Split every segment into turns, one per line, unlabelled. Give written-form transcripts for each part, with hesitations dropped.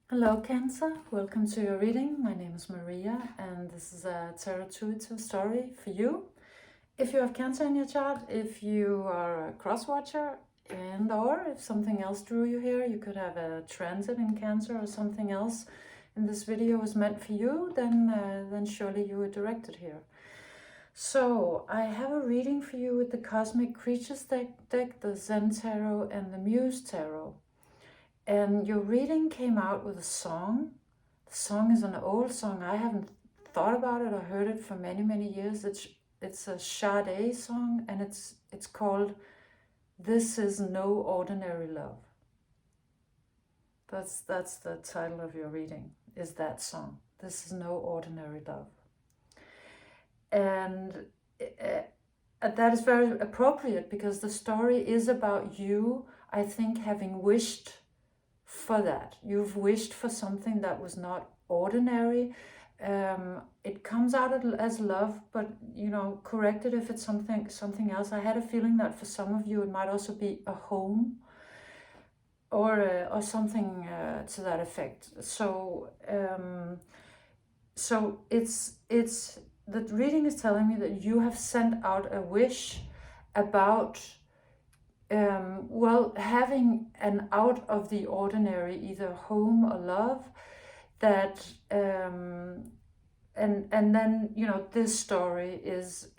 Hello Cancer, welcome to your reading. My name is Maria and this is a tarot intuitive story for you. If you have Cancer in your chart, if you are a cross watcher, and or if something else drew you here, you could have a transit in Cancer or something else in this video was meant for you, then surely you were directed here. So I have a reading for you with the Cosmic Creatures deck, the Zen Tarot and the Muse Tarot. And your reading came out with a song. The song is an old song. I haven't thought about it or heard it for many, many years. It's a Sade song, and it's called "This Is No Ordinary Love." That's the title of your reading, is that song. This is no ordinary love. And that is very appropriate because the story is about you, I think, having wished for that. You've wished for something that was not ordinary. It comes out as love, but correct it if it's something else. I had a feeling that for some of you it might also be a home or something to that effect. So it's the reading is telling me that you have sent out a wish about having an out of the ordinary, either home or love, that and then this story is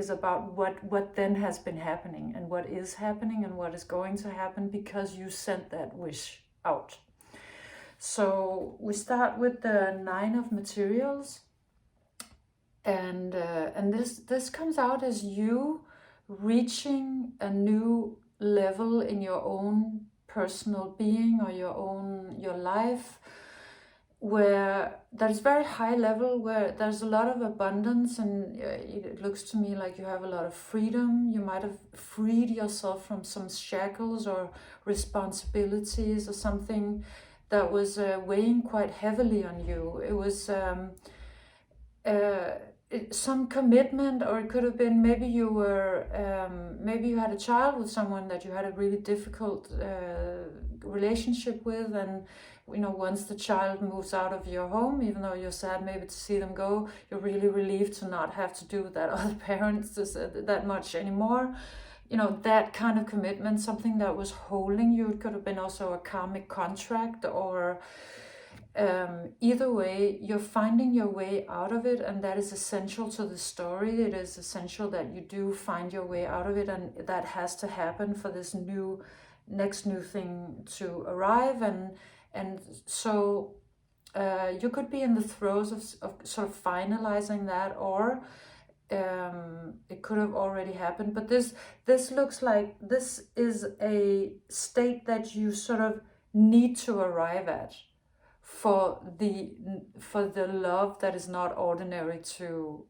about what then has been happening and what is happening and what is going to happen because you sent that wish out. So we start with the Nine of Materials, and this comes out as you reaching a new level in your own personal being or your life, where there's very high level, where there's a lot of abundance, and it looks to me like you have a lot of freedom. You might have freed yourself from some shackles or responsibilities or something that was weighing quite heavily on you. It was some commitment, or it could have been maybe you had a child with someone that you had a really difficult relationship with, and once the child moves out of your home, even though you're sad maybe to see them go, you're really relieved to not have to do that other parents that much anymore. That kind of commitment, something that was holding you. It could have been also a karmic contract, or either way, you're finding your way out of it, and that is essential to the story. It is essential that you do find your way out of it, and that has to happen for this next new thing to arrive. And so you could be in the throes of sort of finalizing that, or it could have already happened. But this looks like this is a state that you sort of need to arrive at for the love that is not ordinary to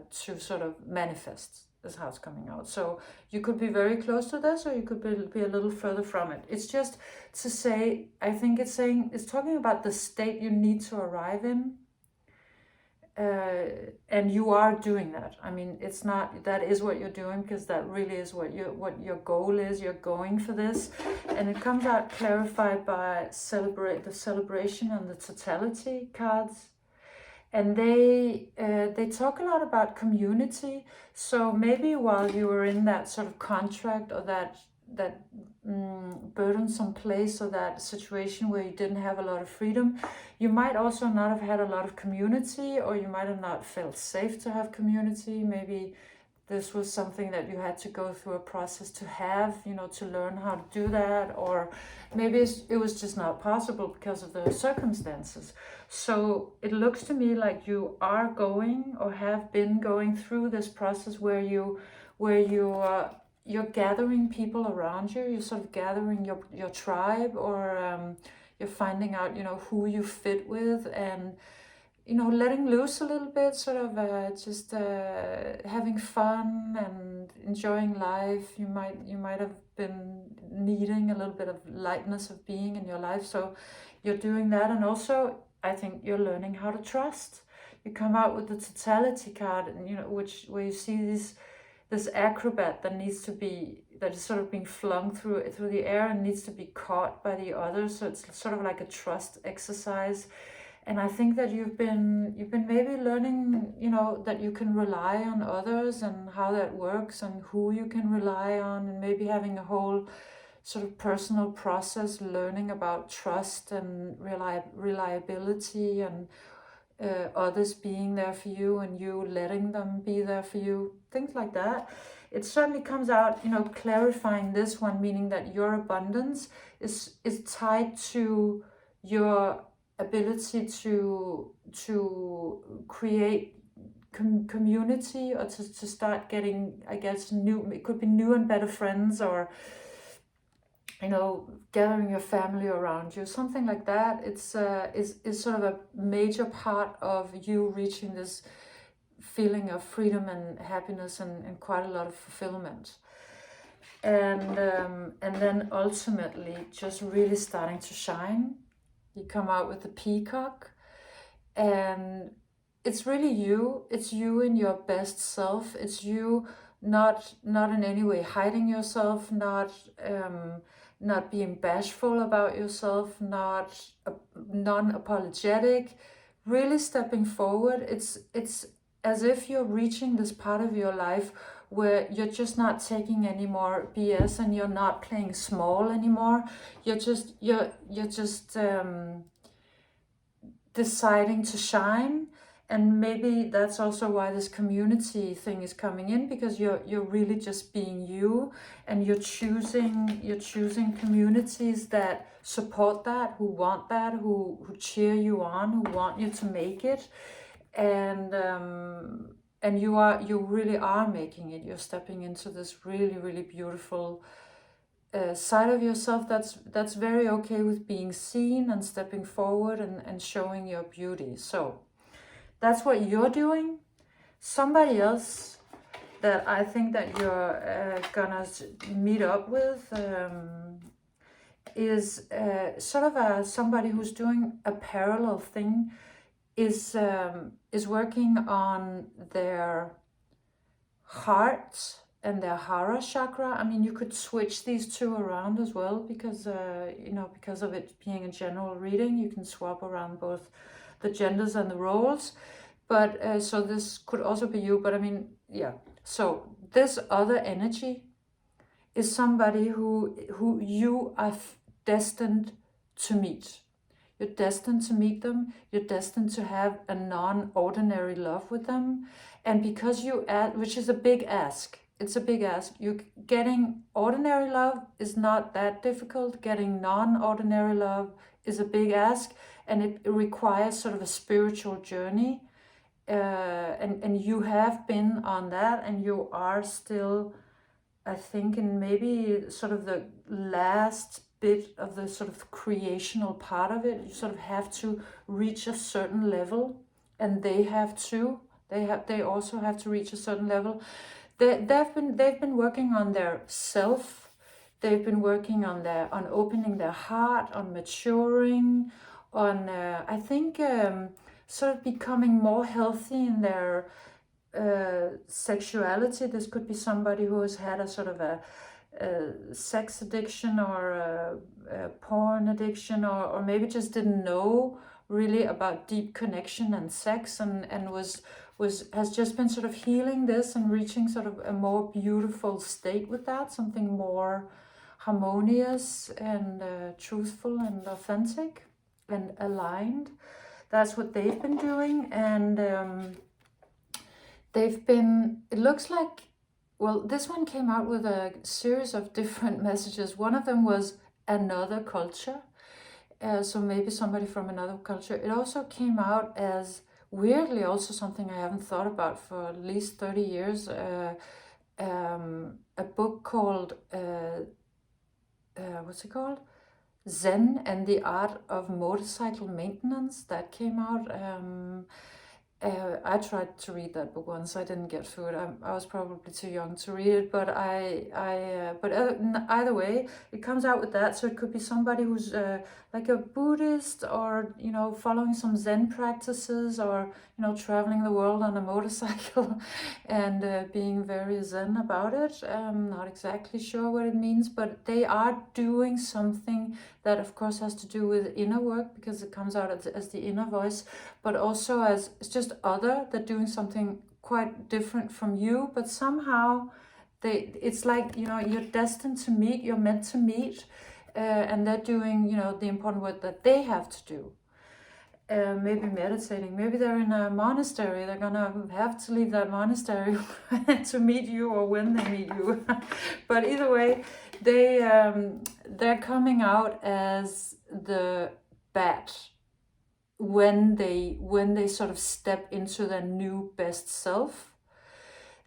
sort of manifest, is how it's coming out. So you could be very close to this, or you could be a little further from it. It's just to say, I think it's talking about the state you need to arrive in. And you are doing that. I mean, it's not, that is what you're doing, because that really is what your goal is. You're going for this, and it comes out clarified by the celebration and the totality cards, and they talk a lot about community. So maybe while you were in that sort of contract, or that burdensome place, or that situation where you didn't have a lot of freedom, you might also not have had a lot of community, or you might have not felt safe to have community. Maybe this was something that you had to go through a process to have, to learn how to do that, or maybe it was just not possible because of the circumstances. So it looks to me like you are going, or have been going through this process where you're gathering people around you. You're sort of gathering your tribe, or you're finding out, who you fit with, and letting loose a little bit, sort of just having fun and enjoying life. You might have been needing a little bit of lightness of being in your life, so you're doing that. And also, I think you're learning how to trust. You come out with the totality card, and where you see this acrobat that needs to be that is sort of being flung through the air and needs to be caught by the others. So it's sort of like a trust exercise. And I think that you've been maybe learning, that you can rely on others and how that works and who you can rely on, and maybe having a whole sort of personal process learning about trust and reliability, and others being there for you and you letting them be there for you, things like that. It certainly comes out, clarifying this one, meaning that your abundance is tied to your ability to create community, or to start getting, I guess, it could be new and better friends, or gathering your family around you, something like that. It's is sort of a major part of you reaching this feeling of freedom and happiness and quite a lot of fulfillment. And then ultimately just really starting to shine. You come out with the peacock, and it's really you. It's you in your best self. It's you not in any way hiding yourself, not being bashful about yourself, not non-apologetic, really stepping forward. It's as if you're reaching this part of your life where you're just not taking any more BS, and you're not playing small anymore. You're just deciding to shine. And maybe that's also why this community thing is coming in, because you're really just being you, and you're choosing communities that support that, who want that, who cheer you on, who want you to make it. And you really are making it. You're stepping into this really, really beautiful side of yourself that's very okay with being seen and stepping forward and showing your beauty. So that's what you're doing. Somebody else that I think that you're gonna meet up with is sort of somebody who's doing a parallel thing, is working on their heart and their hara chakra. I mean, you could switch these two around as well, because because of it being a general reading, you can swap around both the genders and the roles. But so this could also be you, but I mean, yeah. So this other energy is somebody who you are destined to meet. You're destined to meet them. You're destined to have a non-ordinary love with them. And because which is a big ask. It's a big ask. Getting ordinary love is not that difficult. Getting non-ordinary love is a big ask, and it requires sort of a spiritual journey. And you have been on that, and you are still, I think, in maybe sort of the last bit of the sort of creational part of it. You sort of have to reach a certain level, and they also have to reach a certain level. They've been working on their self. They've been working on opening their heart, on maturing, on I think sort of becoming more healthy in their sexuality. This could be somebody who has had a sort of a sex addiction, or a porn addiction, or maybe just didn't know really about deep connection and sex, and has just been sort of healing this and reaching sort of a more beautiful state with that, something more harmonious and truthful and authentic and aligned. That's what they've been doing. And it looks like, well, this one came out with a series of different messages. One of them was another culture. So maybe somebody from another culture. It also came out as, weirdly, also something I haven't thought about for at least 30 years. A book called, what's it called? Zen and the Art of Motorcycle Maintenance, that came out. I tried to read that book once. I didn't get through it. I was probably too young to read it, but either way, it comes out with that. So it could be somebody who's like a Buddhist, or following some Zen practices, or traveling the world on a motorcycle, and being very Zen about it. I'm not exactly sure what it means, but they are doing something that, of course, has to do with inner work, because it comes out as the inner voice, but also as it's just they're doing something quite different from you, but somehow it's like, you're destined to meet, you're meant to meet, and they're doing, the important work that they have to do. Maybe meditating, maybe they're in a monastery, they're gonna have to leave that monastery to meet you, or when they meet you. But either way, they're coming out as the bat when they sort of step into their new best self.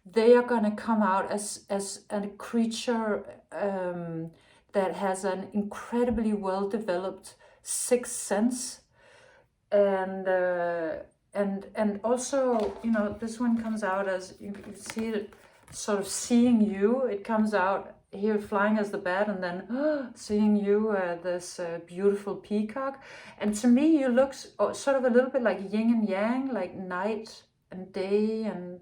They are going to come out as a creature that has an incredibly well developed sixth sense, and also, this one comes out as, you see it sort of seeing you. It comes out here flying as the bat, and then seeing you, this beautiful peacock. And to me, you look sort of a little bit like yin and yang, like night and day, and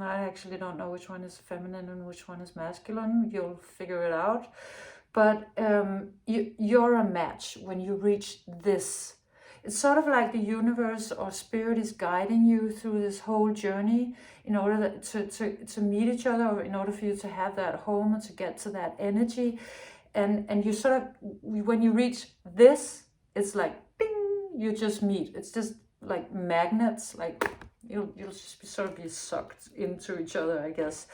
I actually don't know which one is feminine and which one is masculine. You'll figure it out. But you're a match when you reach this. It's sort of like the universe or spirit is guiding you through this whole journey in order to meet each other, or in order for you to have that home and to get to that energy. And you sort of, when you reach this, it's like, bing, you just meet. It's just like magnets, like you'll just sort of be sucked into each other, I guess.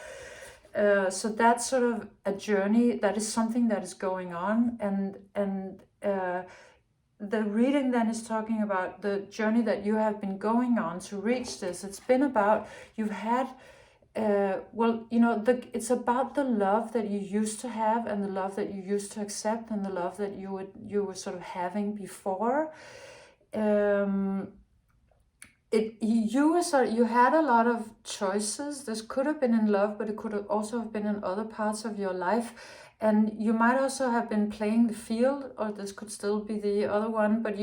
So that's sort of a journey. That is something that is going on. And the reading then is talking about the journey that you have been going on to reach this. It's been about, you've had, it's about the love that you used to have, and the love that you used to accept, and the love that you were sort of having before. You had a lot of choices. This could have been in love, but it could have also have been in other parts of your life. And you might also have been playing the field, or this could still be the other one, but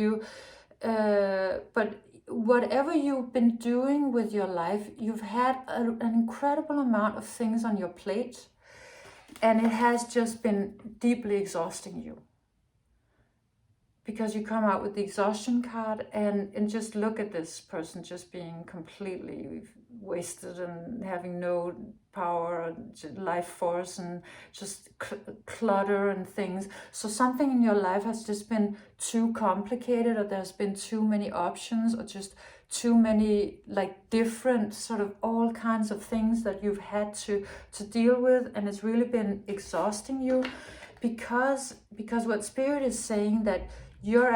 whatever you've been doing with your life, you've had an incredible amount of things on your plate, and it has just been deeply exhausting you. Because you come out with the exhaustion card, and just look at this person just being completely wasted and having no power, life force, and just clutter and things. So something in your life has just been too complicated, or there's been too many options, or just too many like different sort of all kinds of things that you've had to deal with, and it's really been exhausting you. Because what Spirit is saying, that you're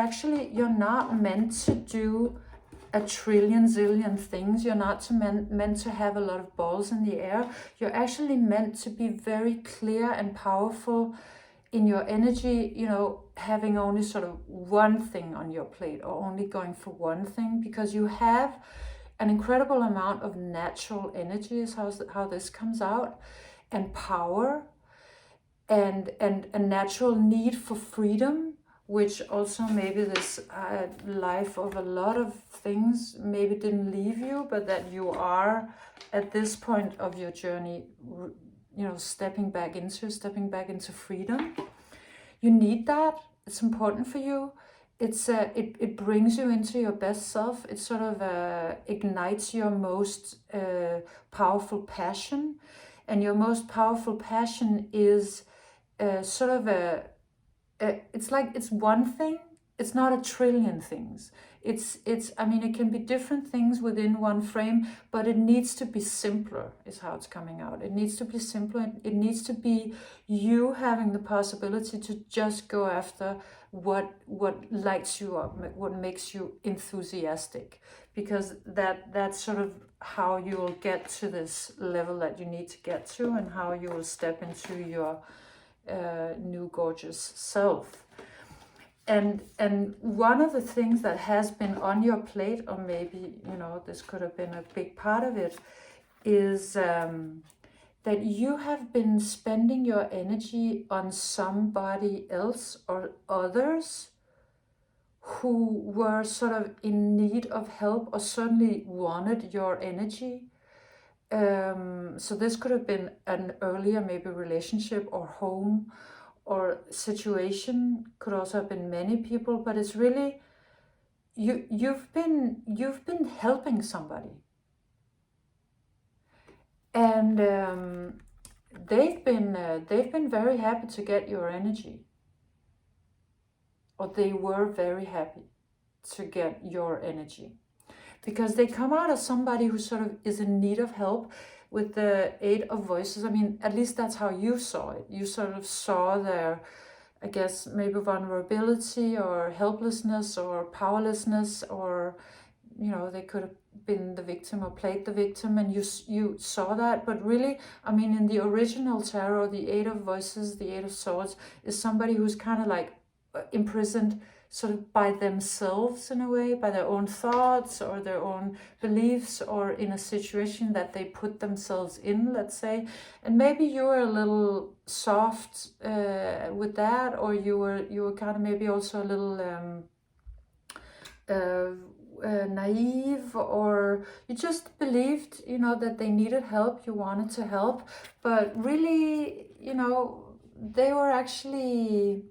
not meant to do a trillion zillion things. You're not meant to have a lot of balls in the air. You're actually meant to be very clear and powerful in your energy, having only sort of one thing on your plate, or only going for one thing, because you have an incredible amount of natural energy is how this comes out, and power, and a natural need for freedom, which also maybe this life of a lot of things maybe didn't leave you, but that you are at this point of your journey, stepping back into freedom. You need that. It's important for you. It brings you into your best self. It sort of ignites your most powerful passion, and your most powerful passion is sort of it's like it's one thing. It's not a trillion things. It can be different things within one frame, but it needs to be simpler, is how it's coming out. It needs to be simpler. It needs to be you having the possibility to just go after what lights you up, what makes you enthusiastic, because that's sort of how you will get to this level that you need to get to, and how you will step into your new gorgeous self. And one of the things that has been on your plate, or maybe, this could have been a big part of it, is that you have been spending your energy on somebody else or others who were sort of in need of help or certainly wanted your energy. So this could have been an earlier maybe relationship or home or situation, could also have been many people, but it's really you've been helping somebody, and they've been very happy to get your energy, or they were very happy to get your energy, because they come out as somebody who sort of is in need of help. With the 8 of Voices, I mean, at least that's how you saw it. You sort of saw their, I guess, maybe vulnerability or helplessness or powerlessness, or, they could have been the victim or played the victim, and you saw that. But really, I mean, in the original tarot, the 8 of Voices, the 8 of Swords, is somebody who's kind of like imprisoned sort of by themselves in a way, by their own thoughts or their own beliefs, or in a situation that they put themselves in, let's say. And maybe you were a little soft with that, or you were kind of maybe also a little naive, or you just believed, that they needed help, you wanted to help, but really, they were actually...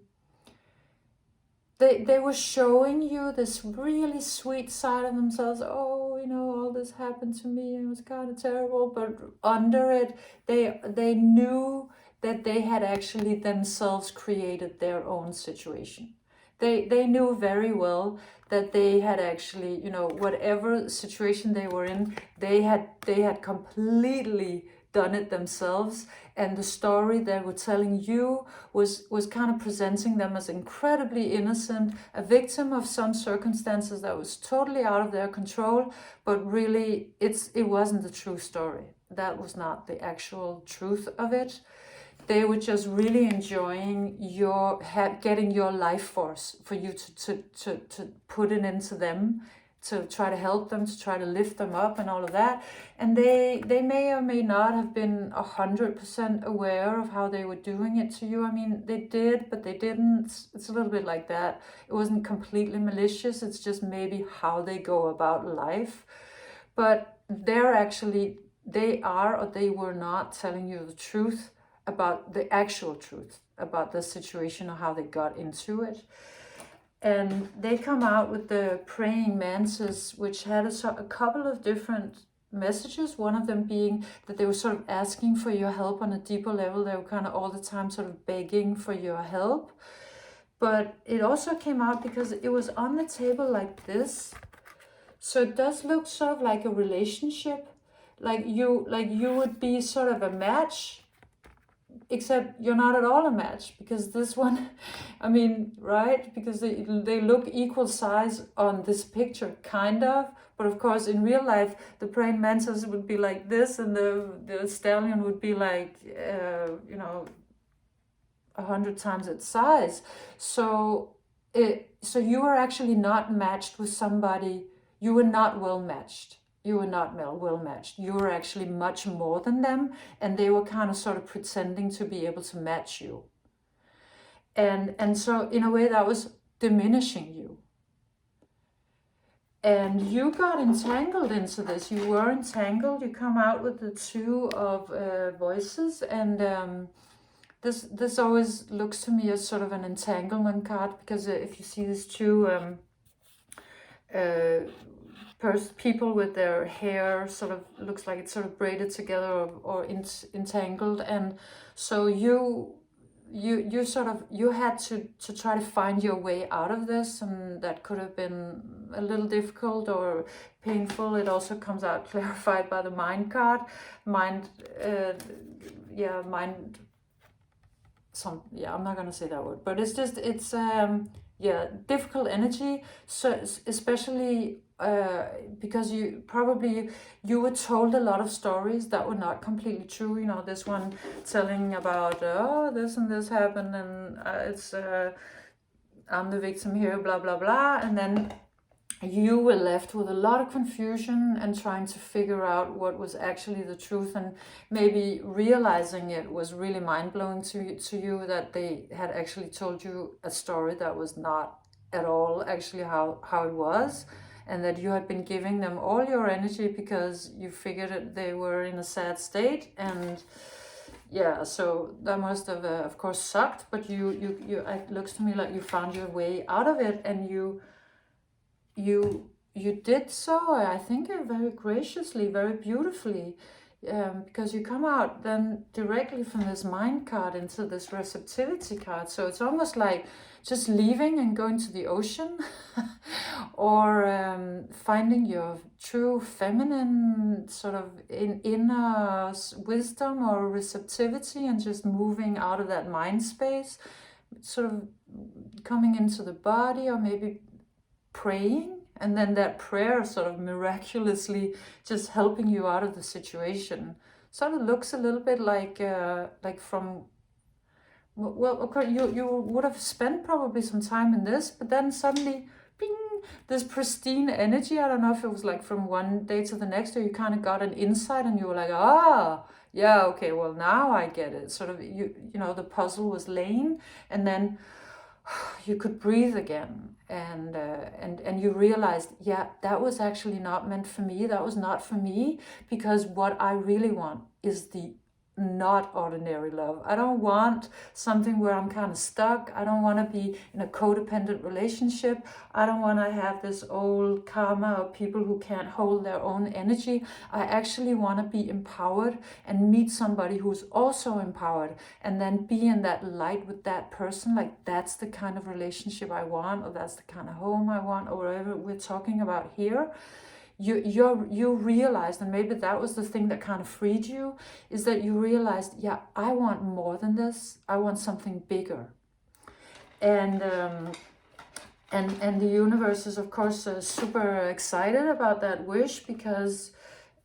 They were showing you this really sweet side of themselves. Oh, all this happened to me, and it was kind of terrible. But under it, they knew that they had actually themselves created their own situation. They knew very well that they had actually, whatever situation they were in, they had completely done it themselves, and the story they were telling you was kind of presenting them as incredibly innocent, a victim of some circumstances that was totally out of their control, but really it wasn't the true story. That was not the actual truth of it. They were just really enjoying getting your life force for you to put it into them, to try to help them, to try to lift them up and all of that. And they may or may not have been 100% aware of how they were doing it to you. I mean, they did, but they didn't. It's a little bit like that. It wasn't completely malicious. It's just maybe how they go about life. But they are, or they were not telling you the truth about the actual truth, about the situation or how they got into it. And they come out with the praying mantis, which had a couple of different messages. One of them being that they were sort of asking for your help on a deeper level. They were kind of all the time sort of begging for your help. But it also came out because it was on the table like this. So it does look sort of like a relationship. Like you would be sort of a match, except you're not at all a match, because this one, I mean, right? Because they look equal size on this picture, kind of. But of course, in real life, the praying mantis would be like this, and the stallion would be like, 100 times its size. So you were actually not matched with somebody. You were not well matched. You were not well matched. You were actually much more than them, and they were kind of sort of pretending to be able to match you. And so in a way that was diminishing you. And you got entangled into this. You were entangled. You come out with the 2 of Voices, and this always looks to me as sort of an entanglement card, because if you see these 2 people with their hair sort of looks like it's sort of braided together or entangled, and so you had to try to find your way out of this, and that could have been a little difficult or painful. It also comes out clarified by the mind card. I'm not gonna say that word, but it's difficult energy. So especially because you were told a lot of stories that were not completely true. This one telling about this and this happened, and it's I'm the victim here, blah, blah, blah. And then you were left with a lot of confusion and trying to figure out what was actually the truth, and maybe realizing it was really mind-blowing to you that they had actually told you a story that was not at all actually how it was, and that you had been giving them all your energy because you figured that they were in a sad state. And yeah, so that must have of course sucked, but you it looks to me like you found your way out of it, and you did so, I think, very graciously, very beautifully, because you come out then directly from this mind card into this receptivity card. So it's almost like just leaving and going to the ocean, or finding your true feminine sort of inner wisdom or receptivity, and just moving out of that mind space, sort of coming into the body, or maybe praying, and then that prayer sort of miraculously just helping you out of the situation. Sort of looks a little bit like from, well, of course you would have spent probably some time in this, but then suddenly, bing, this pristine energy. I don't know if it was like from one day to the next, or you kind of got an insight and you were like, yeah, okay, well now I get it. Sort of, you know, the puzzle was laying, and then you could breathe again, and you realized, yeah, that was actually not meant for me. That was not for me, because what I really want is the not ordinary love. I don't want something where I'm kind of stuck. I don't want to be in a codependent relationship. I don't want to have this old karma of people who can't hold their own energy. I actually want to be empowered and meet somebody who's also empowered, and then be in that light with that person. Like, that's the kind of relationship I want, or that's the kind of home I want, or whatever we're talking about here. You realized, and maybe that was the thing that kind of freed you, is that you realized, yeah, I want more than this. I want something bigger. And the universe is, of course, super excited about that wish, because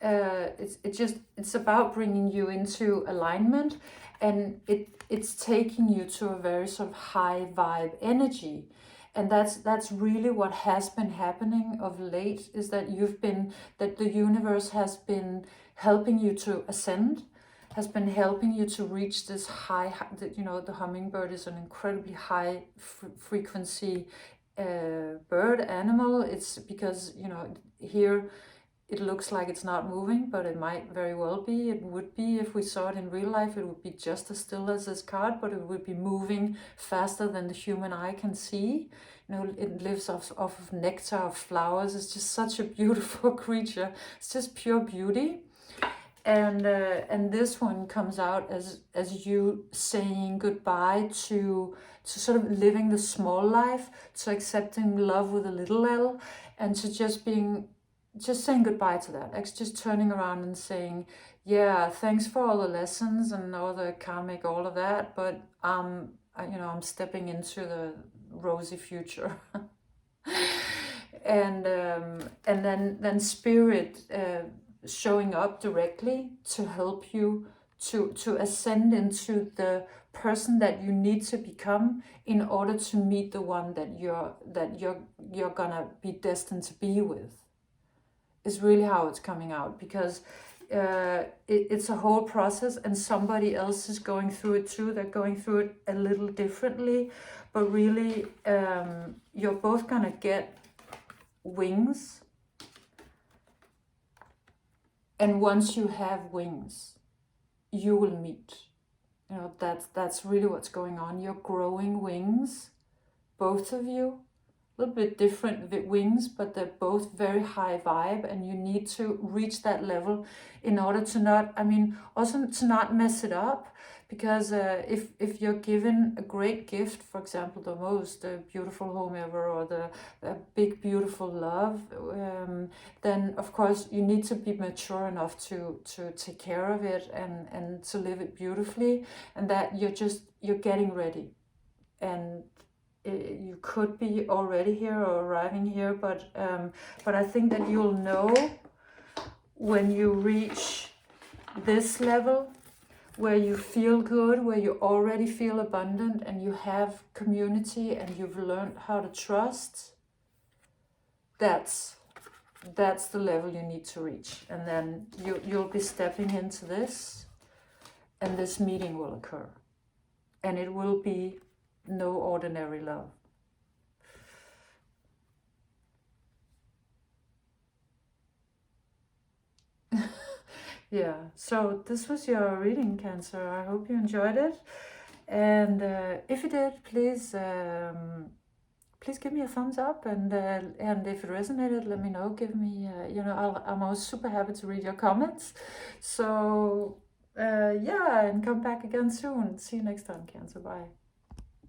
it's about bringing you into alignment, and it's taking you to a very sort of high vibe energy. And that's really what has been happening of late, is that that the universe has been helping you to ascend, has been helping you to reach this high, you know, the hummingbird is an incredibly high frequency bird animal. It's because, you know, here it looks like it's not moving, but it might very well be. It would be, if we saw it in real life, it would be just as still as this card, but it would be moving faster than the human eye can see. You know, it lives off of nectar of flowers. It's just such a beautiful creature. It's just pure beauty. And this one comes out as you saying goodbye to sort of living the small life, to accepting love with a little L, and to just saying goodbye to that. Like, just turning around and saying, yeah, thanks for all the lessons and all the karmic, all of that, but I'm stepping into the rosy future. And then spirit showing up directly to help you to ascend into the person that you need to become in order to meet the one that you're gonna be destined to be with, is really how it's coming out. Because it's a whole process, and somebody else is going through it too. They're going through it a little differently, but really you're both gonna get wings. And once you have wings, you will meet. You know, that's really what's going on. You're growing wings, both of you. A little bit different wings, but they're both very high vibe, and you need to reach that level in order to not, also to not mess it up. Because if you're given a great gift, for example, the most beautiful home ever, or the big beautiful love, then of course you need to be mature enough to take care of it and to live it beautifully, and that you're getting ready. And you could be already here or arriving here, but I think that you'll know when you reach this level, where you feel good, where you already feel abundant and you have community and you've learned how to trust, that's the level you need to reach. And then you'll be stepping into this, and this meeting will occur. And it will be no ordinary love. Yeah, so this was your reading, Cancer. I hope you enjoyed it. And if you did, please give me a thumbs up. And if it resonated, let me know. Give me, I'm always super happy to read your comments. So yeah, and come back again soon. See you next time, Cancer. Bye.